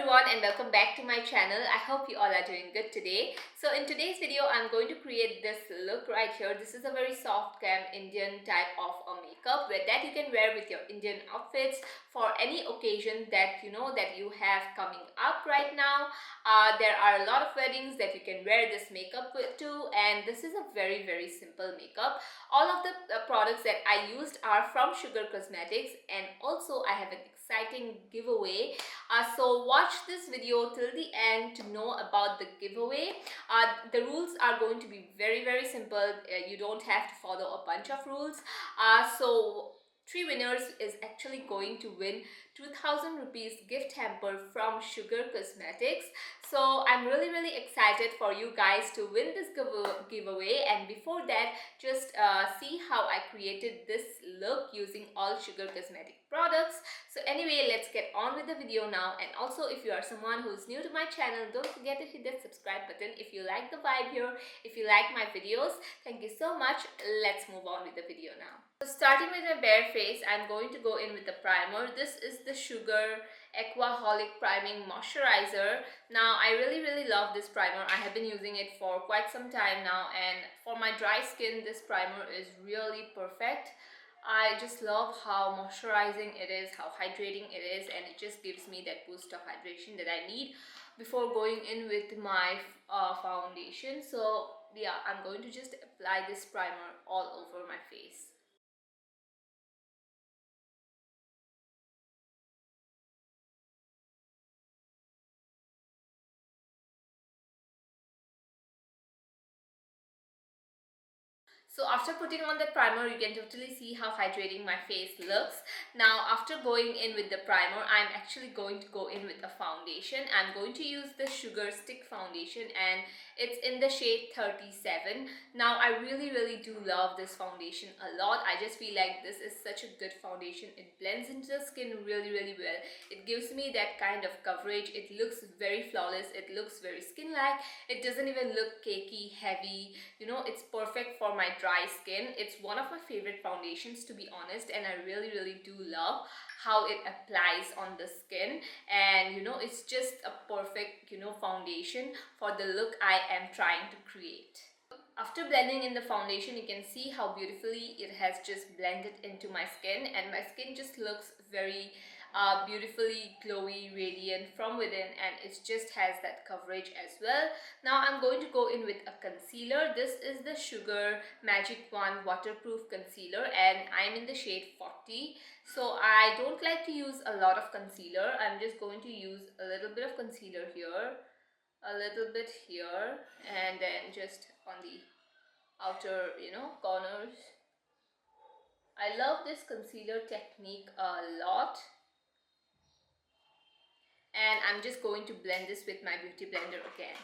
everyone and welcome back to my channel. I hope you all are doing good today. So in today's video, I'm going to create this look right here. This is a very soft glam Indian type of a makeup that you can wear with your Indian outfits for any occasion that you have coming up right now. There are a lot of weddings that you can wear this makeup to, and this is a very simple makeup. All of the products that I used are from Sugar Cosmetics, and also I have an exciting giveaway. So watch this video till the end to know about the giveaway. The rules are going to be very simple. You don't have to follow a bunch of rules. So three winners is actually going to win 2000 rupees gift hamper from Sugar Cosmetics. So I'm really excited for you guys to win this giveaway. And before that, just see how I created this look using all Sugar Cosmetic products. So anyway, let's get on with the video now. And also, if you are someone who's new to my channel, don't forget to hit that subscribe button if you like the vibe here, if you like my videos. Thank you so much. Let's move on with the video now. So starting with my bare face, I'm going to go in with the primer. This is the Sugar Aquaholic Priming Moisturizer. Now I really love this primer. I have been using it for quite some time now, and for my dry skin this primer is really perfect. I just love how moisturizing it is, how hydrating it is, and it just gives me that boost of hydration that I need before going in with my foundation. So yeah, I'm going to just apply this primer all over my face. So after putting on the primer, you can totally see how hydrating my face looks. Now after going in with the primer, I'm actually going to go in with a foundation. I'm going to use the Sugar Stick Foundation, and it's in the shade 37. Now I really do love this foundation a lot. I just feel like this is such a good foundation. It blends into the skin really well. It gives me that kind of coverage. It looks very flawless. It looks very skin-like. It doesn't even look cakey, heavy. It's perfect for my dry skin. It's one of my favorite foundations, to be honest, and I really do love how it applies on the skin. And it's just a perfect foundation for the look I am trying to create. After blending in the foundation, you can see how beautifully it has just blended into my skin, and my skin just looks very beautifully glowy, radiant from within, and it just has that coverage as well. Now I'm going to go in with a concealer. This is the Sugar Magic Wand Waterproof Concealer, and I'm in the shade 40. So I don't like to use a lot of concealer. I'm just going to use a little bit of concealer here, a little bit here, and then just on the outer corners. I love this concealer technique a lot, and I'm just going to blend this with my beauty blender again.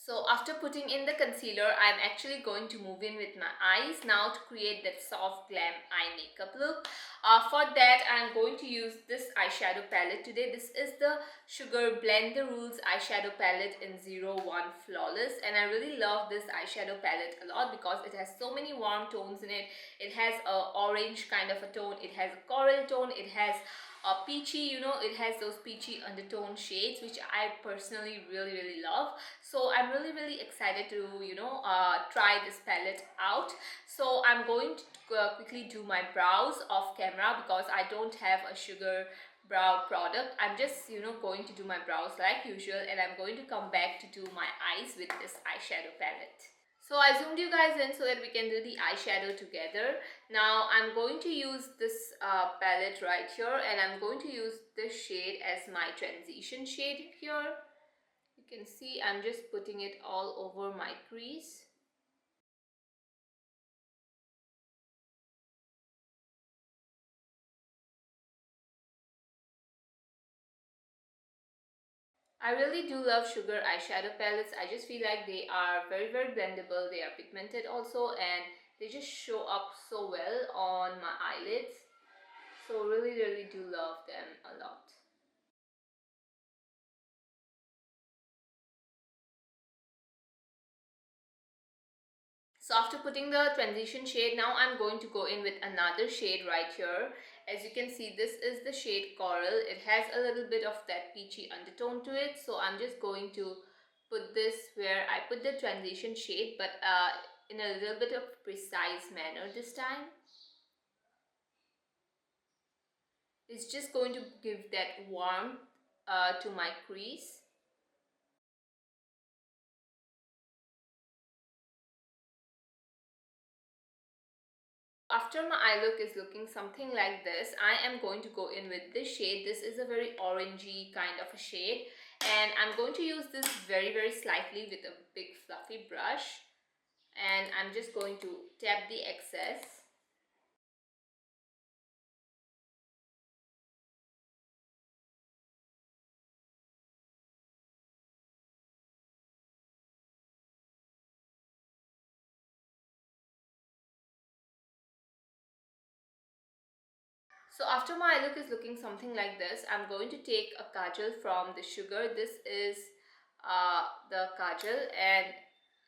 So after putting in the concealer, I'm actually going to move in with my eyes now to create that soft glam eye makeup look. For that, I'm going to use this eyeshadow palette today. This is the Sugar Blend the Rules eyeshadow palette in 01 Flawless, and I really love this eyeshadow palette a lot because it has so many warm tones in it. It has a orange kind of a tone, it has a coral tone, it has a peachy, it has those peachy undertone shades, which I personally really love. So I'm really excited to try this palette out. So I'm going to quickly do my brows off camera because I don't have a sugar brow product. I'm just going to do my brows like usual, and I'm going to come back to do my eyes with this eyeshadow palette. So I zoomed you guys in so that we can do the eyeshadow together. Now I'm going to use this palette right here, and I'm going to use this shade as my transition shade here. You can see I'm just putting it all over my crease. I really do love Sugar eyeshadow palettes. I just feel like they are very blendable. They are pigmented also, and they just show up so well on my eyelids. So really do love them a lot. So after putting the transition shade, now I'm going to go in with another shade right here. As you can see, this is the shade Coral. It has a little bit of that peachy undertone to it. So I'm just going to put this where I put the transition shade, but in a little bit of precise manner this time. It's just going to give that warmth to my crease. After my eye look is looking something like this, I am going to go in with this shade. This is a very orangey kind of a shade, and I'm going to use this very slightly with a big fluffy brush, and I'm just going to tap the excess. So after my eye look is looking something like this, I'm going to take a kajal from the Sugar. This is the kajal, and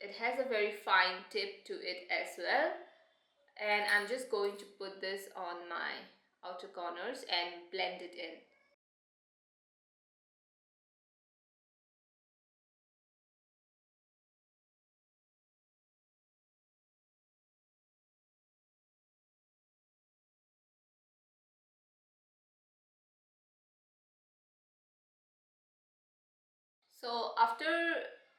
it has a very fine tip to it as well. And I'm just going to put this on my outer corners and blend it in. So after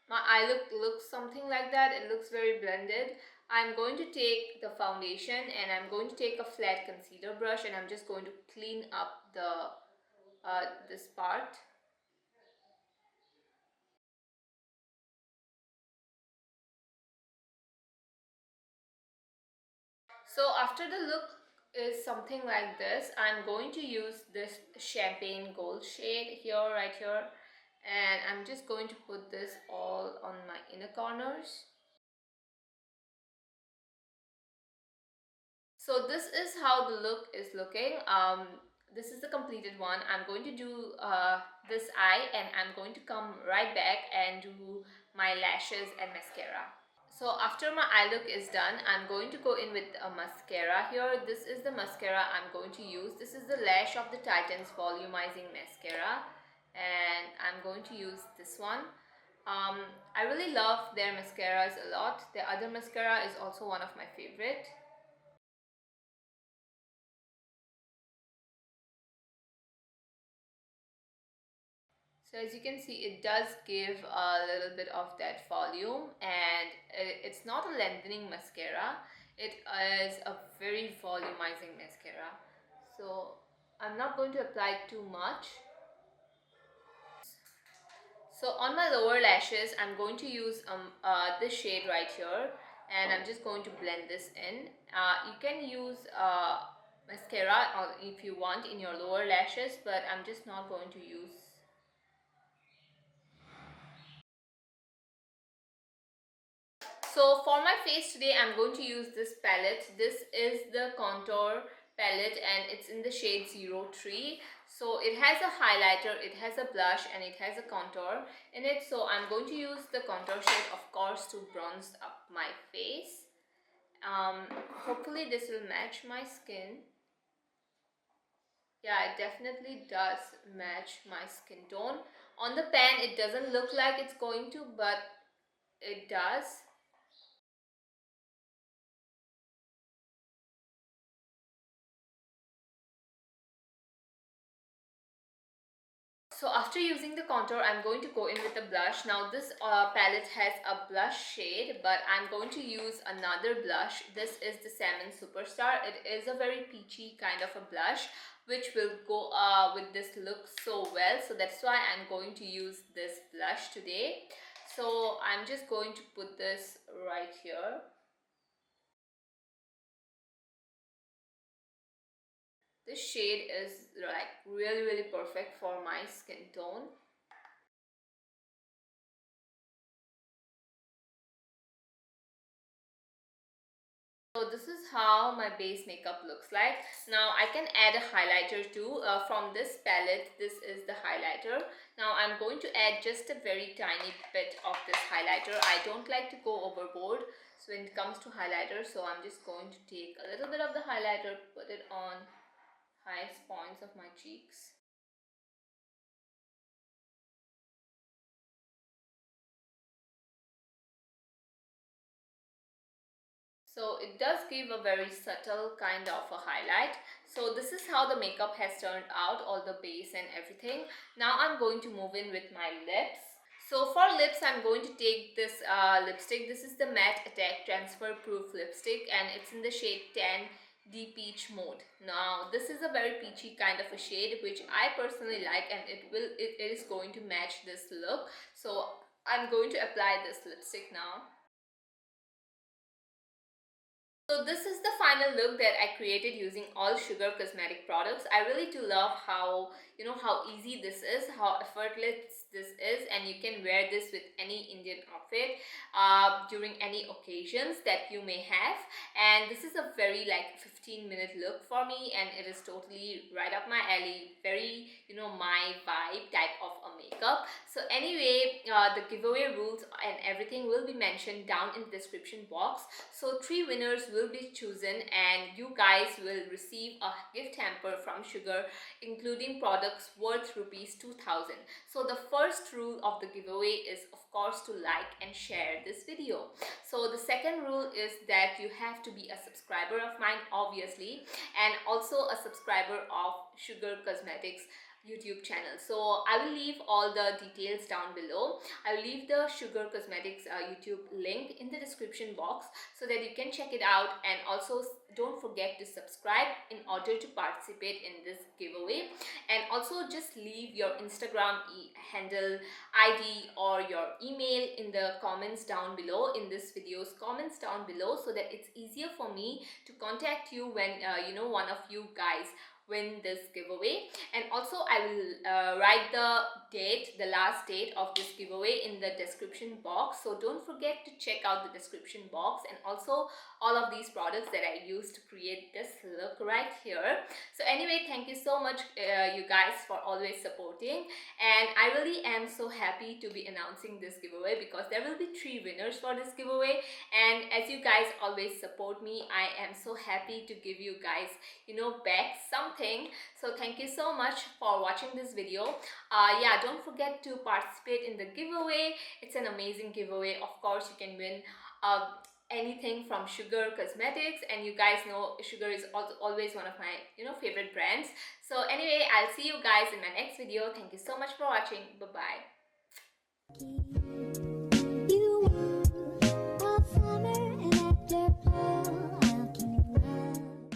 my eye look looks something like that, it looks very blended, I'm going to take the foundation and I'm going to take a flat concealer brush and I'm just going to clean up the this part. So after the look is something like this, I'm going to use this champagne gold shade here, right here, and I'm just going to put this all on my inner corners. So this is how the look is looking. This is the completed one. I'm going to do this eye and I'm going to come right back and do my lashes and mascara. So after my eye look is done, I'm going to go in with a mascara here. This is the mascara I'm going to use. This is the Lash of the Titans Volumizing Mascara, and I'm going to use this one. I really love their mascaras a lot. Their other mascara is also one of my favorite. So as you can see, it does give a little bit of that volume, and it's not a lengthening mascara. It is a very volumizing mascara. So I'm not going to apply too much. So on my lower lashes, I'm going to use this shade right here, and I'm just going to blend this in. You can use mascara or if you want in your lower lashes, but I'm just not going to use. So for my face today, I'm going to use this palette. This is the contour palette and it's in the shade 03. So it has a highlighter, it has a blush, and it has a contour in it. So I'm going to use the contour shade, of course, to bronze up my face. Hopefully this will match my skin. Yeah, it definitely does match my skin tone. On the pan, it doesn't look like it's going to, but it does. So after using the contour, I'm going to go in with a blush. Now this palette has a blush shade, but I'm going to use another blush. This is the Salmon Superstar. It is a very peachy kind of a blush, which will go with this look so well. So that's why I'm going to use this blush today. So I'm just going to put this right here. This shade is like really perfect for my skin tone. So this is how my base makeup looks like. Now I can add a highlighter too. From this palette, this is the highlighter. Now I'm going to add just a very tiny bit of this highlighter. I don't like to go overboard. So when it comes to highlighter, so I'm just going to take a little bit of the highlighter, put it on highest points of my cheeks. So it does give a very subtle kind of a highlight. So this is how the makeup has turned out, all the base and everything. Now I'm going to move in with my lips. So for lips, I'm going to take this lipstick. This is the Matte Attack Transfer Proof lipstick and it's in the shade 10 Deep Peach Mode. Now this is a very peachy kind of a shade which I personally like, and it is going to match this look. So I'm going to apply this lipstick now. So this is the final look that I created using all Sugar cosmetic products. I really do love how, how easy this is, how effortless this is, and you can wear this with any Indian outfit during any occasions that you may have. And this is a very like 15-minute look for me, and it is totally right up my alley, very, my vibe type of a makeup. So anyway, the giveaway rules and everything will be mentioned down in the description box. So 3 winners will be chosen and you guys will receive a gift hamper from Sugar, including products worth rupees 2000. So the first rule of the giveaway is of course to like and share this video. So the second rule is that you have to be a subscriber of mine, obviously, and also a subscriber of Sugar Cosmetics YouTube channel. So I will leave all the details down below. I will leave the Sugar Cosmetics YouTube link in the description box so that you can check it out, and also don't forget to subscribe in order to participate in this giveaway. And also just leave your Instagram handle, ID or your email in the comments down below, in this video's comments down below, so that it's easier for me to contact you when one of you guys win this giveaway. And also I will write the date, the last date of this giveaway in the description box, so don't forget to check out the description box, and also all of these products that I used to create this look right here. So anyway, thank you so much you guys for always supporting, and I really am so happy to be announcing this giveaway because there will be 3 winners for this giveaway. And as you guys always support me, I am so happy to give you guys back something. So thank you so much for watching this video. Yeah, don't forget to participate in the giveaway. It's an amazing giveaway. Of course you can win anything from Sugar Cosmetics, and you guys know Sugar is also always one of my favorite brands. So anyway, I'll see you guys in my next video. Thank you so much for watching. Bye bye.